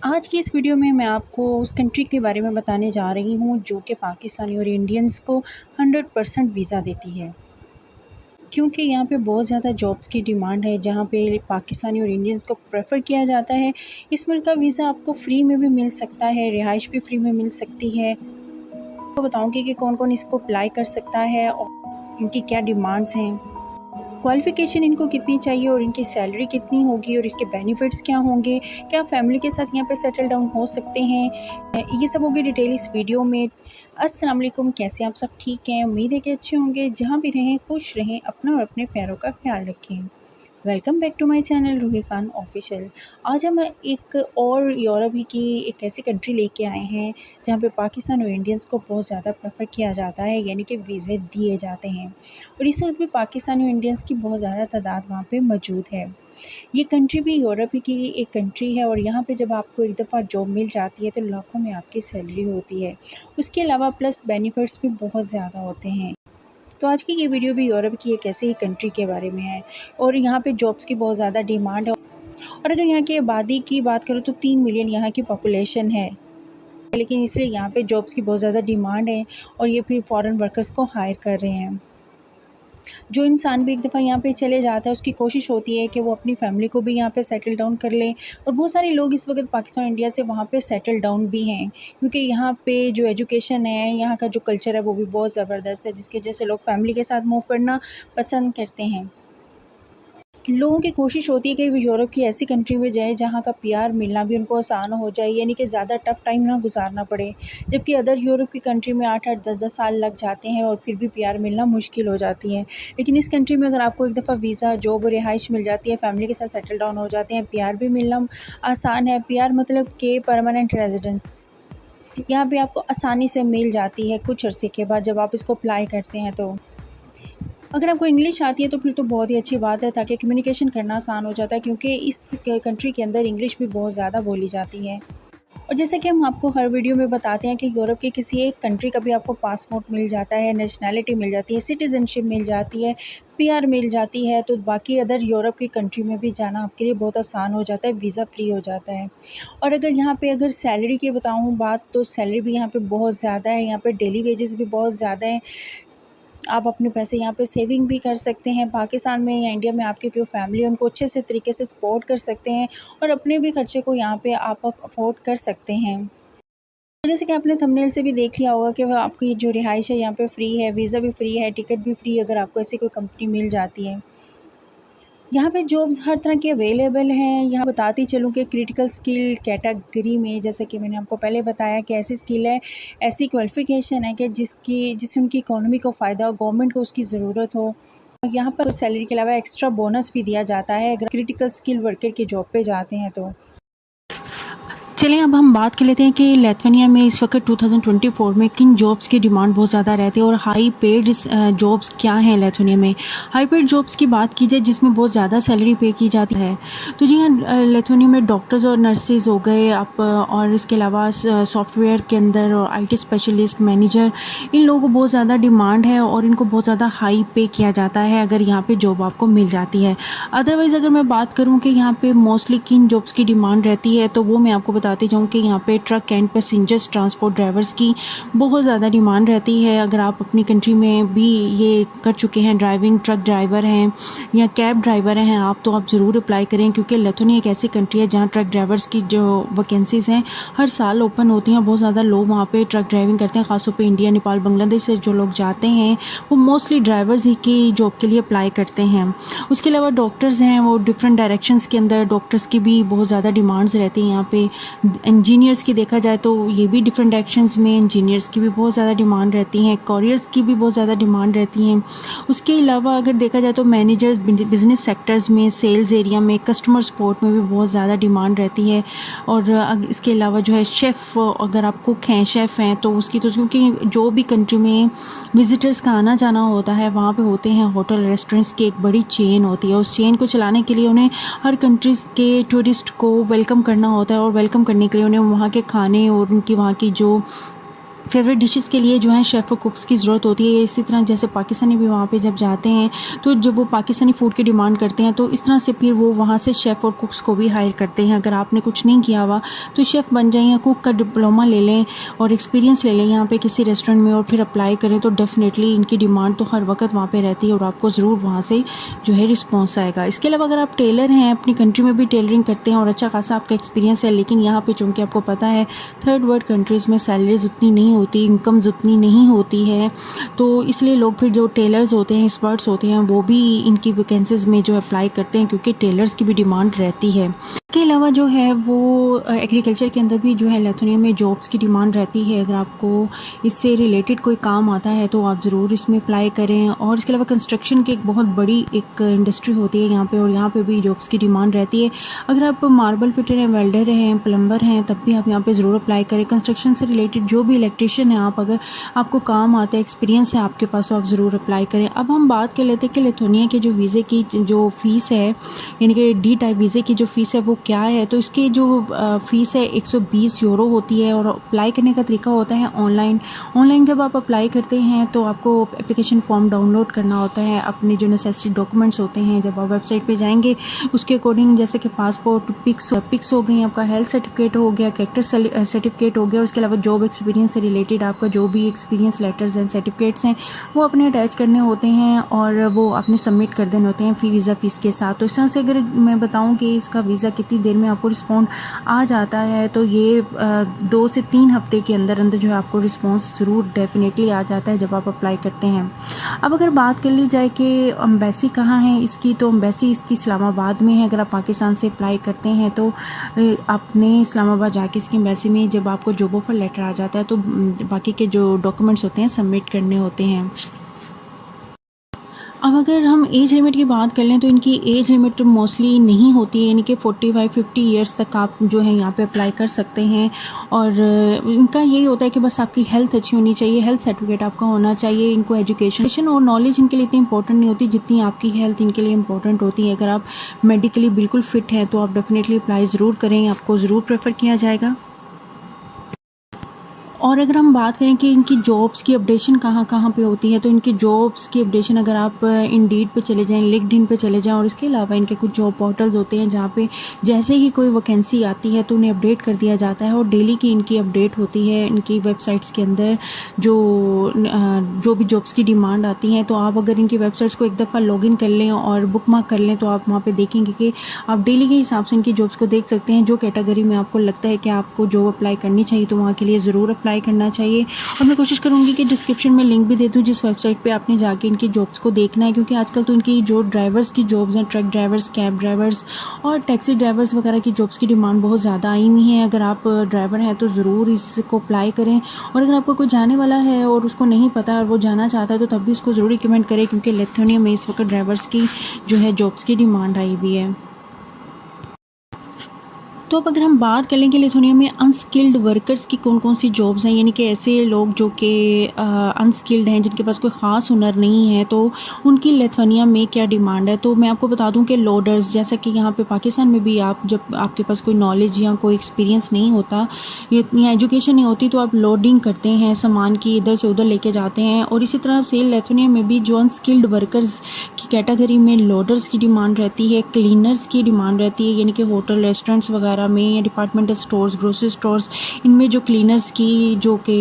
आज की इस वीडियो में मैं आपको उस कंट्री के बारे में बताने जा रही हूँ जो कि पाकिस्तानी और इंडियंस को 100% वीज़ा देती है। क्योंकि यहाँ पे बहुत ज़्यादा जॉब्स की डिमांड है जहाँ पे पाकिस्तानी और इंडियंस को प्रेफर किया जाता है। इस मुल्क का वीज़ा आपको फ्री में भी मिल सकता है, रिहाइश भी फ्री में मिल सकती है। तो बताऊँगी कि कौन-कौन इसको अप्लाई कर सकता है और इनकी क्या डिमांड्स हैं, क्वालिफ़िकेशन इनको कितनी चाहिए और इनकी सैलरी कितनी होगी और इसके बेनिफिट्स क्या होंगे, क्या फैमिली के साथ यहाँ पे सेटल डाउन हो सकते हैं, ये सब होगी डिटेल इस वीडियो में। अस्सलाम वालेकुम, कैसे आप सब ठीक हैं? उम्मीद है कि अच्छे होंगे। जहाँ भी रहें खुश रहें, अपना और अपने प्यारों का ख्याल रखें। Welcome back to my channel Ruhi Khan official. आज हम एक और यूरोप ही की एक ऐसी कंट्री लेके आए हैं जहाँ पे पाकिस्तान और इंडियंस को बहुत ज़्यादा प्रेफर किया जाता है, यानी कि वीज़े दिए जाते हैं। और इस वक्त भी पाकिस्तानी और इंडियंस की बहुत ज़्यादा तादाद वहाँ पे मौजूद है। ये कंट्री भी यूरोप ही की एक कंट्री है और यहाँ पे जब आपको एक दफ़ा जॉब मिल जाती है तो लाखों में आपकी सैलरी होती है। उसके अलावा प्लस बेनिफिट्स भी बहुत ज़्यादा होते हैं। तो आज की ये वीडियो भी यूरोप की एक ऐसी ही कंट्री के बारे में है और यहाँ पे जॉब्स की बहुत ज़्यादा डिमांड है। और अगर यहाँ की आबादी की बात करूँ तो 3 मिलियन यहाँ की पॉपुलेशन है, लेकिन इसलिए यहाँ पे जॉब्स की बहुत ज़्यादा डिमांड है और ये फिर फॉरेन वर्कर्स को हायर कर रहे हैं। जो इंसान भी एक दफ़ा यहाँ पे चले जाता है उसकी कोशिश होती है कि वो अपनी फैमिली को भी यहाँ पे सेटल डाउन कर ले। और बहुत सारे लोग इस वक्त पाकिस्तान इंडिया से वहाँ पे सेटल डाउन भी हैं, क्योंकि यहाँ पे जो एजुकेशन है, यहाँ का जो कल्चर है वो भी बहुत ज़बरदस्त है, जिसकी वजह से लोग फैमिली के साथ मूव करना पसंद करते हैं। लोगों की कोशिश होती है कि वो यूरोप की ऐसी कंट्री में जाए जहाँ का पीआर मिलना भी उनको आसान हो जाए, यानी कि ज़्यादा टफ़ टाइम ना गुजारना पड़े। जबकि अदर यूरोप की कंट्री में 8-8 10-10 साल लग जाते हैं और फिर भी पीआर मिलना मुश्किल हो जाती है। लेकिन इस कंट्री में अगर आपको एक दफ़ा वीज़ा, जॉब और रिहाइश मिल जाती है, फैमिली के साथ सेटल डाउन हो जाते हैं, पीआर भी मिलना आसान है। पीआर मतलब कि परमानेंट रेजिडेंस, यहाँ पे आपको आसानी से मिल जाती है कुछ अरसे के बाद जब आप इसको अप्लाई करते हैं। तो अगर आपको इंग्लिश आती है तो फिर तो बहुत ही अच्छी बात है, ताकि कम्युनिकेशन करना आसान हो जाता है, क्योंकि इस कंट्री के अंदर इंग्लिश भी बहुत ज़्यादा बोली जाती है। और जैसे कि हम आपको हर वीडियो में बताते हैं कि यूरोप की किसी एक कंट्री का भी आपको पासपोर्ट मिल जाता है, नेशनैलिटी मिल जाती है, सिटीज़नशिप मिल जाती है, पीआर मिल जाती है, तो बाकी अदर यूरोप की कंट्री में भी जाना आपके लिए बहुत आसान हो जाता है, वीज़ा फ्री हो जाता है। और अगर यहाँ पे अगर सैलरी की बताऊँ बात, तो सैलरी भी यहाँ पे बहुत ज़्यादा है। यहाँ पे डेली वेजेस भी बहुत ज़्यादा है। आप अपने पैसे यहाँ पे सेविंग भी कर सकते हैं। पाकिस्तान में या इंडिया में आपकी जो फैमिली है उनको अच्छे से तरीके से सपोर्ट कर सकते हैं और अपने भी खर्चे को यहाँ पे आप अफोर्ड कर सकते हैं। जैसे कि आपने थंबनेल से भी देख लिया होगा कि वह आपकी जो रिहाइश है यहाँ पे फ्री है, वीज़ा भी फ्री है, टिकट भी फ्री है अगर आपको ऐसी कोई कंपनी मिल जाती है। यहाँ पे जॉब्स हर तरह की अवेलेबल हैं। यहाँ बताती चलूँ कि क्रिटिकल स्किल कैटेगरी में, जैसे कि मैंने आपको पहले बताया कि ऐसी स्किल है, ऐसी क्वालिफ़िकेशन है कि जिससे उनकी इकोनॉमी को फ़ायदा हो, गवर्नमेंट को उसकी ज़रूरत हो। यहाँ पर सैलरी के अलावा एक्स्ट्रा बोनस भी दिया जाता है अगर क्रिटिकल स्किल वर्कर की जॉब पे जाते हैं तो। चलें अब हम बात कर लेते हैं कि लिथुआनिया में इस वक्त 2024 में किन जॉब्स की डिमांड बहुत ज़्यादा रहती है और हाई पेड जॉब्स क्या हैं लिथुआनिया में। हाई पेड जॉब्स की बात की जाए जिसमें बहुत ज़्यादा सैलरी पे की जाती है, तो जी हाँ, लिथुआनिया में डॉक्टर्स और नर्सेज हो गए आप, और इसके अलावा सॉफ्टवेयर के अंदर और IT स्पेशलिस्ट, मैनेजर, इन लोगों को बहुत ज़्यादा डिमांड है और इनको बहुत ज़्यादा हाई पे किया जाता है अगर यहाँ पर जॉब आपको मिल जाती है। अदरवाइज़ अगर मैं बात करूँ कि यहाँ पर मोस्टली किन जॉब्स की डिमांड रहती है, तो वो मैं आपको बताती जाऊँ कि यहाँ पे truck and passengers transport drivers की बहुत ज़्यादा डिमांड रहती है। अगर आप अपनी कंट्री में भी ये कर चुके हैं, ड्राइविंग, ट्रक ड्राइवर हैं या कैब ड्राइवर हैं आप, तो आप ज़रूर अप्लाई करें, क्योंकि लिथुआनिया एक ऐसी कंट्री है जहाँ ट्रक ड्राइवर्स की जो वैकेंसीज़ हैं हर साल ओपन होती हैं। बहुत ज़्यादा लोग वहाँ पर ट्रक ड्राइविंग करते हैं, ख़ासतौर पर इंडिया, नेपाल, बांग्लादेश से जो लोग जाते हैं वो मोस्टली ड्राइवर्स ही की जॉब के लिए अप्लाई करते हैं। उसके अलावा डॉक्टर्स हैं, वो डिफरेंट डायरेक्शंस के अंदर डॉक्टर्स की भी बहुत ज़्यादा डिमांड्स रहती हैं यहाँ पे। इंजीनियर्स की देखा जाए तो ये भी डिफरेंट डायरेक्शंस में इंजीनियर्स की भी बहुत ज़्यादा डिमांड रहती हैं, कॉरियर्स की भी बहुत ज़्यादा डिमांड रहती हैं। उसके अलावा अगर देखा जाए तो मैनेजर्स, बिजनेस सेक्टर्स में, सेल्स एरिया में, कस्टमर सपोर्ट में भी बहुत ज़्यादा डिमांड रहती है। और इसके अलावा जो है शेफ़, अगर आप कुक हैं, शेफ़ हैं, तो उसकी तो, क्योंकि जो भी कंट्री में विजिटर्स का आना जाना होता है वहाँ पे होते हैं होटल, रेस्टोरेंट्स की एक बड़ी चेन होती है। उस चेन को चलाने के लिए उन्हें हर कंट्रीज़ के टूरिस्ट को वेलकम करना होता है और वेलकम करने के लिए उन्हें वहाँ के खाने और उनकी वहाँ की जो फेवरेट डिशेस के लिए जो है शेफ़ और कुक्स की ज़रूरत होती है। इसी तरह जैसे पाकिस्तानी भी वहाँ पे जब जाते हैं तो जब वो पाकिस्तानी फ़ूड की डिमांड करते हैं तो इस तरह से फिर वो वहाँ से शेफ़ और कुक्स को भी हायर करते हैं। अगर आपने कुछ नहीं किया हुआ तो शेफ़ बन जाएँ या कुक का डिप्लोमा ले लें और एक्सपीरियंस ले लें यहाँ पे किसी रेस्टोरेंट में और फिर अप्लाई करें तो डेफ़िनेटली इनकी डिमांड तो हर वक्त वहाँ पे रहती है और आपको ज़रूर वहाँ से जो है रिस्पॉन्स आएगा। इसके अलावा अगर आप टेलर हैं, अपनी कंट्री में भी टेलरिंग करते हैं और अच्छा खासा आपका एक्सपीरियंस है, लेकिन यहाँ पे चूँकि आपको पता है थर्ड वर्ल्ड कंट्रीज़ में सैलरीज उतनी नहीं होती, इनकम्स उतनी नहीं होती है, तो इसलिए लोग फिर जो टेलर्स होते हैं, एक्सपर्ट्स होते हैं, वो भी इनकी वैकेंसीज़ में जो अप्लाई करते हैं क्योंकि टेलर्स की भी डिमांड रहती है। इसके अलावा जो है वो एग्रीकल्चर के अंदर भी जो है लिथुआनिया में जॉब्स की डिमांड रहती है। अगर आपको इससे रिलेटेड कोई काम आता है तो आप ज़रूर इसमें अप्लाई करें। और इसके अलावा कंस्ट्रक्शन की एक बहुत बड़ी एक इंडस्ट्री होती है यहाँ पे और यहाँ पे भी जॉब्स की डिमांड रहती है। अगर आप मार्बल फिटर हैं, वेल्डर हैं, प्लम्बर हैं, तब भी आप यहाँ पे ज़रूर अप्लाई करें। कंस्ट्रक्शन से रिलेटेड जो भी इलेक्ट्रिशियन है आप, अगर आपको काम आता है, एक्सपीरियंस है आपके पास, तो आप ज़रूर अप्लाई करें। अब हम बात कर लेते हैं कि लिथुआनिया के जो वीज़े की जो फ़ीस है, यानी कि डी टाइप वीज़े की जो फ़ीस है वो क्या है। तो इसकी जो फ़ीस है 120 यूरो होती है और अप्लाई करने का तरीका होता है ऑनलाइन जब आप अप्लाई करते हैं तो आपको एप्लीकेशन फॉर्म डाउनलोड करना होता है। अपने जो नेसेसरी डॉक्यूमेंट्स होते हैं जब आप वेबसाइट पे जाएंगे उसके अकॉर्डिंग, जैसे कि पासपोर्ट पिक्स हो गई, आपका हेल्थ सर्टिफिकेट हो गया, कैरेक्टर सर्टिफिकेट हो गया, उसके अलावा जॉब एक्सपीरियंस से रिलेटेड आपका जो भी एक्सपीरियंस लेटर्स एंड सर्टिफिकेट्स हैं वो अपने अटैच करने होते हैं और वो आपने सबमिट कर देने होते हैं वीज़ा फ़ीस के साथ। तो इस तरह से अगर मैं बताऊं कि इसका वीज़ा कितनी देर में आपको रिस्पॉन्ड आ जाता है तो ये 2 से 3 हफ्ते के अंदर जो है आपको रिस्पॉन्स ज़रूर डेफिनेटली आ जाता है जब आप अप्लाई करते हैं। अब अगर बात कर ली जाए कि एम्बेसी कहाँ है इसकी, तो एम्बेसी इसकी इस्लामाबाद में है। अगर आप पाकिस्तान से अप्लाई करते हैं तो आपने इस्लामाबाद जाके इसकी एम्बेसी में जब आपको जॉब ऑफर लेटर आ जाता है तो बाकी के जो डॉक्यूमेंट्स होते हैं सबमिट करने होते हैं। अब अगर हम एज लिमिट की बात कर लें तो इनकी एज लिमिट मोस्टली नहीं होती है, यानी कि 45-50 ईयर्स तक आप जो है यहाँ पे अप्लाई कर सकते हैं। और इनका यही होता है कि बस आपकी हेल्थ अच्छी होनी चाहिए, हेल्थ सर्टिफिकेट आपका होना चाहिए। इनको एजुकेशन और नॉलेज इनके लिए इतनी इंपॉर्टेंट नहीं होती जितनी आपकी हेल्थ इनके लिए इंपॉर्टेंट होती है। अगर आप मेडिकली बिल्कुल फिट हैं तो आप डेफिनेटली अप्लाई ज़रूर करें, आपको ज़रूर प्रेफर किया जाएगा। और अगर हम बात करें कि इनकी जॉब्स की अपडेशन कहाँ कहाँ पे होती है, तो इनकी जॉब्स की अपडेशन अगर आप इंडीड पे चले जाएं, लिंक्डइन पे चले जाएं, और इसके अलावा इनके कुछ जॉब पोर्टल्स होते हैं जहाँ पे जैसे ही कोई वैकेंसी आती है तो उन्हें अपडेट कर दिया जाता है और डेली की इनकी अपडेट होती है इनकी वेबसाइट्स के अंदर। जो भी जॉब्स की डिमांड आती हैं तो आप अगर इनकी वेबसाइट्स को एक दफ़ा लॉगिन कर लें और बुक मार्क कर लें तो आप वहाँ पर देखेंगे कि आप डेली के हिसाब से इनकी जॉब्स को देख सकते हैं। जो कैटेगरी में आपको लगता है कि आपको जॉब अप्लाई करनी चाहिए तो वहाँ के लिए ज़रूर अप्लाई करना चाहिए। और मैं कोशिश करूंगी कि डिस्क्रिप्शन में लिंक भी दे दूं जिस वेबसाइट पे आपने जाके इनकी जॉब्स को देखना है, क्योंकि आजकल तो इनकी जो ड्राइवर्स की जॉब्स हैं, ट्रक ड्राइवर्स, कैब ड्राइवर्स और टैक्सी ड्राइवर्स वगैरह की जॉब्स की डिमांड बहुत ज़्यादा आई हुई है। अगर आप ड्राइवर हैं तो ज़रूर इसको अप्लाई करें, और अगर आपको कोई जाने वाला है और उसको नहीं पता और वो जाना चाहता है तो तब भी उसको ज़रूर रिकमेंड करें, क्योंकि लिथुआनिया में इस वक्त ड्राइवर्स की जो है जॉब्स की डिमांड आई हुई है। तो अब अगर हम बात कर लें कि लिथुआनिया में अनस्किल्ड वर्कर्स की कौन कौन सी जॉब्स हैं, यानी कि ऐसे लोग जो कि अनस्किल्ड हैं, जिनके पास कोई ख़ास हुनर नहीं है, तो उनकी लिथुआनिया में क्या डिमांड है। तो मैं आपको बता दूं कि लोडर्स, जैसा कि यहाँ पे पाकिस्तान में भी आप जब आपके पास कोई नॉलेज या कोई एक्सपीरियंस नहीं होता या एजुकेशन नहीं होती तो आप लोडिंग करते हैं, सामान की इधर से उधर लेके जाते हैं। और इसी तरह से लिथुआनिया में भी जो अनस्किल्ड वर्कर्स की कैटेगरी में लोडर्स की डिमांड रहती है, क्लीनर्स की डिमांड रहती है, यानी कि होटल, रेस्टोरेंट्स वगैरह में या डिपार्टमेंटल स्टोर्स, ग्रोसरी स्टोर्स, इनमें जो क्लीनर्स की जो कि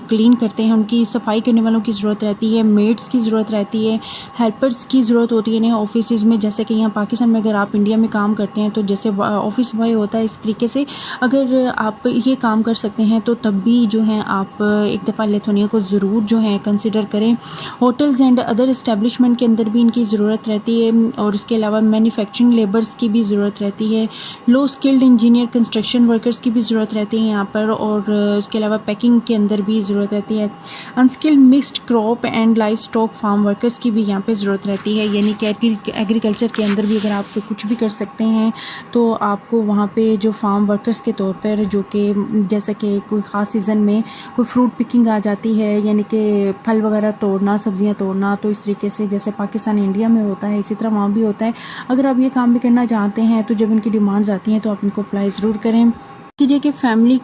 क्लीन करते हैं उनकी सफाई करने वालों की ज़रूरत रहती है, मेड्स की ज़रूरत रहती है, हेल्पर्स की ज़रूरत होती है ना ऑफिस में। जैसे कि यहाँ पाकिस्तान में अगर आप इंडिया में काम करते हैं तो जैसे ऑफिस बॉय होता है, इस तरीके से अगर आप ये काम कर सकते हैं तो तब भी जो है आप एक दफ़ा लिथुआनिया को ज़रूर जो है कंसिडर करें। होटल्स एंड अदर इस्टेब्लिशमेंट के अंदर भी इनकी ज़रूरत रहती है, और इसके अलावा मैन्युफैक्चरिंग लेबर्स की भी ज़रूरत रहती है, लो स्किल्ड इंजीनियर, कंस्ट्रक्शन वर्कर्स की भी ज़रूरत रहती है यहाँ पर, और उसके अलावा पैकिंग के अंदर भी ज़रूरत रहती है। Unskilled mixed crop and livestock farm workers की भी यहाँ पे ज़रूरत रहती है, यानी कि एग्रीकल्चर के अंदर भी अगर आप कुछ भी कर सकते हैं तो आपको वहाँ पे जो फार्म वर्कर्स के तौर पर, जो कि जैसे कि कोई ख़ास सीज़न में कोई फ्रूट पिकिंग आ जाती है, यानी कि फल वगैरह तोड़ना, सब्जियाँ तोड़ना, तो इस तरीके से जैसे पाकिस्तान इंडिया में होता है इसी तरह वहाँ भी होता है। अगर आप ये काम भी करना चाहते हैं तो जब इनकी डिमांड्स आती हैं तो आप इनको अप्लाई ज़रूर करें। कीजिए कि फैमिली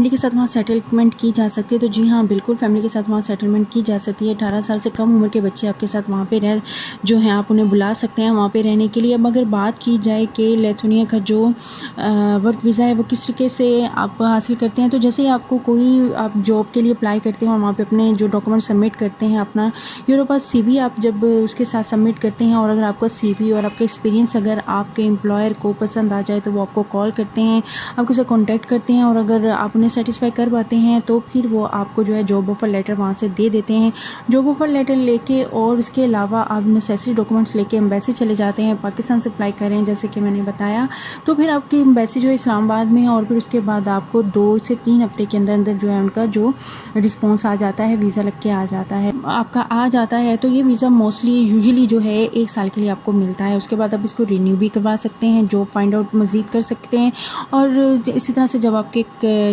के साथ वहाँ सेटलमेंट की जा सकती है। तो जी हाँ, बिल्कुल फैमिली के साथ वहाँ सेटलमेंट की जा सकती है। 18 साल से कम उम्र के बच्चे आपके साथ वहाँ पे जो हैं आप उन्हें बुला सकते हैं वहाँ पे रहने के लिए। अब अगर बात की जाए कि लिथुआनिया का जो वर्क वीज़ा है वो किस तरीके से आप हासिल करते हैं, तो जैसे ही आपको कोई आप जॉब के लिए अप्लाई करते हैं, वहाँ पर अपने जो डॉक्यूमेंट सबमिट करते हैं, अपना यूरोपास CV आप जब उसके साथ सबमिट करते हैं, और अगर आपका CV और आपका एक्सपीरियंस अगर आपके एम्प्लॉयर को पसंद आ जाए तो वो आपको कॉल करते हैं, आपको कॉन्टैक्ट करते हैं, और अगर आप उन्हें सेटिस्फाई कर पाते हैं तो फिर वो आपको जो है जॉब ऑफ़र लेटर वहाँ से दे देते हैं। जॉब ऑफ़र लेटर लेके और उसके अलावा आप नेसेसरी डॉक्यूमेंट्स लेके एम्बेसी चले जाते हैं, पाकिस्तान से अप्लाई करें जैसे कि मैंने बताया। तो फिर आपकी एम्बेसी जो है इस्लामाबाद में है, और फिर उसके बाद आपको 2 से 3 हफ्ते के अंदर अंदर जो है उनका जो रिस्पॉन्स आ जाता है, वीज़ा लग के आ जाता है, आपका आ जाता है। तो ये वीज़ा मोस्टली यूजुअली जो है 1 साल के लिए आपको मिलता है। उसके बाद आप इसको रिन्यू भी करवा सकते हैं, जॉब फाइंड आउट मज़ीद कर सकते हैं, और इसी तरह से जब आपके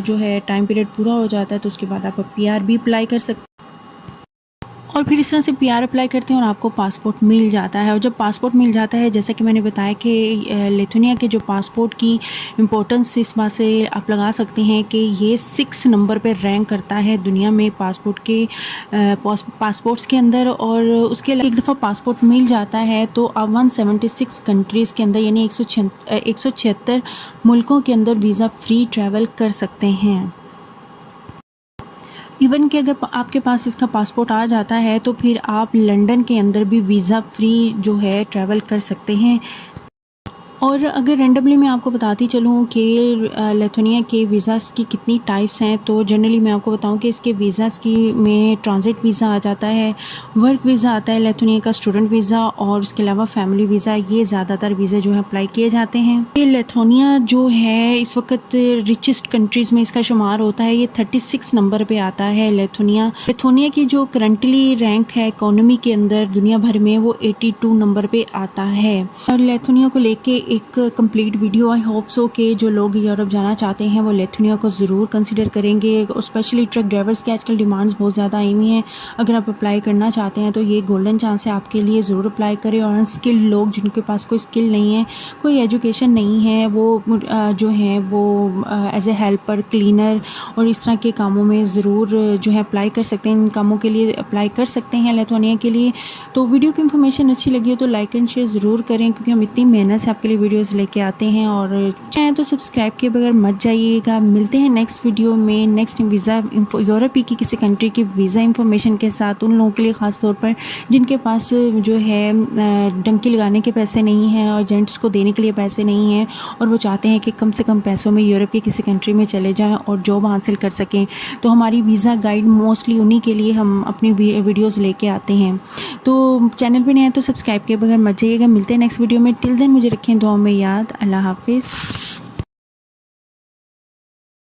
जो है टाइम पीरियड पूरा हो जाता है तो उसके बाद आप PR भी अप्लाई कर सकते हैं, और फिर इस तरह से PR अप्लाई करते हैं और आपको पासपोर्ट मिल जाता है। और जब पासपोर्ट मिल जाता है, जैसा कि मैंने बताया कि लिथुआनिया के जो पासपोर्ट की इम्पोर्टेंस इस बात से आप लगा सकते हैं कि ये 6 नंबर पे रैंक करता है दुनिया में पासपोर्ट्स के अंदर। और उसके अलावा एक दफ़ा पासपोर्ट मिल जाता है तो आप 176 कंट्रीज़ के अंदर यानी 176 मुल्कों के अंदर वीज़ा फ्री ट्रैवल कर सकते हैं। इवन कि अगर आपके पास इसका पासपोर्ट आ जाता है तो फिर आप लंदन के अंदर भी वीज़ा फ्री जो है ट्रैवल कर सकते हैं। और अगर रेंडमली मैं आपको बताती चलूँ कि लिथुआनिया के वीज़ाज़ की कितनी टाइप्स हैं, तो जनरली मैं आपको बताऊँ कि इसके वीज़ाज़ की में ट्रांजिट वीज़ा आ जाता है, वर्क वीज़ा आता है, लिथुआनिया का स्टूडेंट वीज़ा, और उसके अलावा फैमिली वीज़ा। ये ज़्यादातर वीज़े जो है अप्लाई किए जाते हैं। ये लिथुआनिया जो है इस वक्त रिचेस्ट कंट्रीज़ में इसका शुमार होता है। ये 36 नंबर पर आता है लिथुआनिया की जो करंटली रैंक है इकोनॉमी के अंदर दुनिया भर में, वो 82 नंबर पर आता है। और लिथुआनिया को लेके एक complete video I hope so कि जो लोग यूरोप जाना चाहते हैं वो लिथुआनिया को ज़रूर कंसिडर करेंगे। स्पेशली ट्रक ड्राइवर्स की आजकल डिमांड्स बहुत ज़्यादा आई हुई हैं। अगर आप अप्लाई करना चाहते हैं तो ये गोल्डन चांस है आपके लिए, ज़रूर अप्लाई करें। और अनस्किल्ड लोग जिनके पास कोई स्किल नहीं है, कोई एजुकेशन नहीं है, वो जो हैं वो एज ए हेल्पर, क्लीनर और इस तरह के कामों में ज़रूर जो है अप्लाई कर सकते हैं। इन कामों के लिए अप्लाई कर सकते हैं लिथुआनिया के लिए। तो वीडियो की इन्फॉर्मेशन अच्छी लगी हो तो लाइक एंड शेयर ज़रूर करें, क्योंकि हम इतनी मेहनत से आपके लिए वीडियोस लेके आते हैं। और चाहें तो सब्सक्राइब किए बगैर मत जाइएगा। मिलते हैं नेक्स्ट वीडियो में नेक्स्ट वीज़ा यूरोप की किसी कंट्री की वीज़ा इंफॉर्मेशन के साथ, उन लोगों के लिए ख़ास तौर पर जिनके पास जो है डंकी लगाने के पैसे नहीं हैं और एजेंट्स को देने के लिए पैसे नहीं हैं, और वो चाहते हैं कि कम से कम पैसों में यूरोप की किसी कंट्री में चले जाएँ और जॉब हासिल कर सकें। तो हमारी वीज़ा गाइड मोस्टली उन्हीं के लिए हम अपनी वीडियोज़ लेके आते हैं। तो चैनल पर नए हैं तो सब्सक्राइब किए बगैर मत जाइएगा। मिलते हैं नेक्स्ट वीडियो में। टिल देन मुझे रखें दुआ में याद। अल्लाह हाफिज़।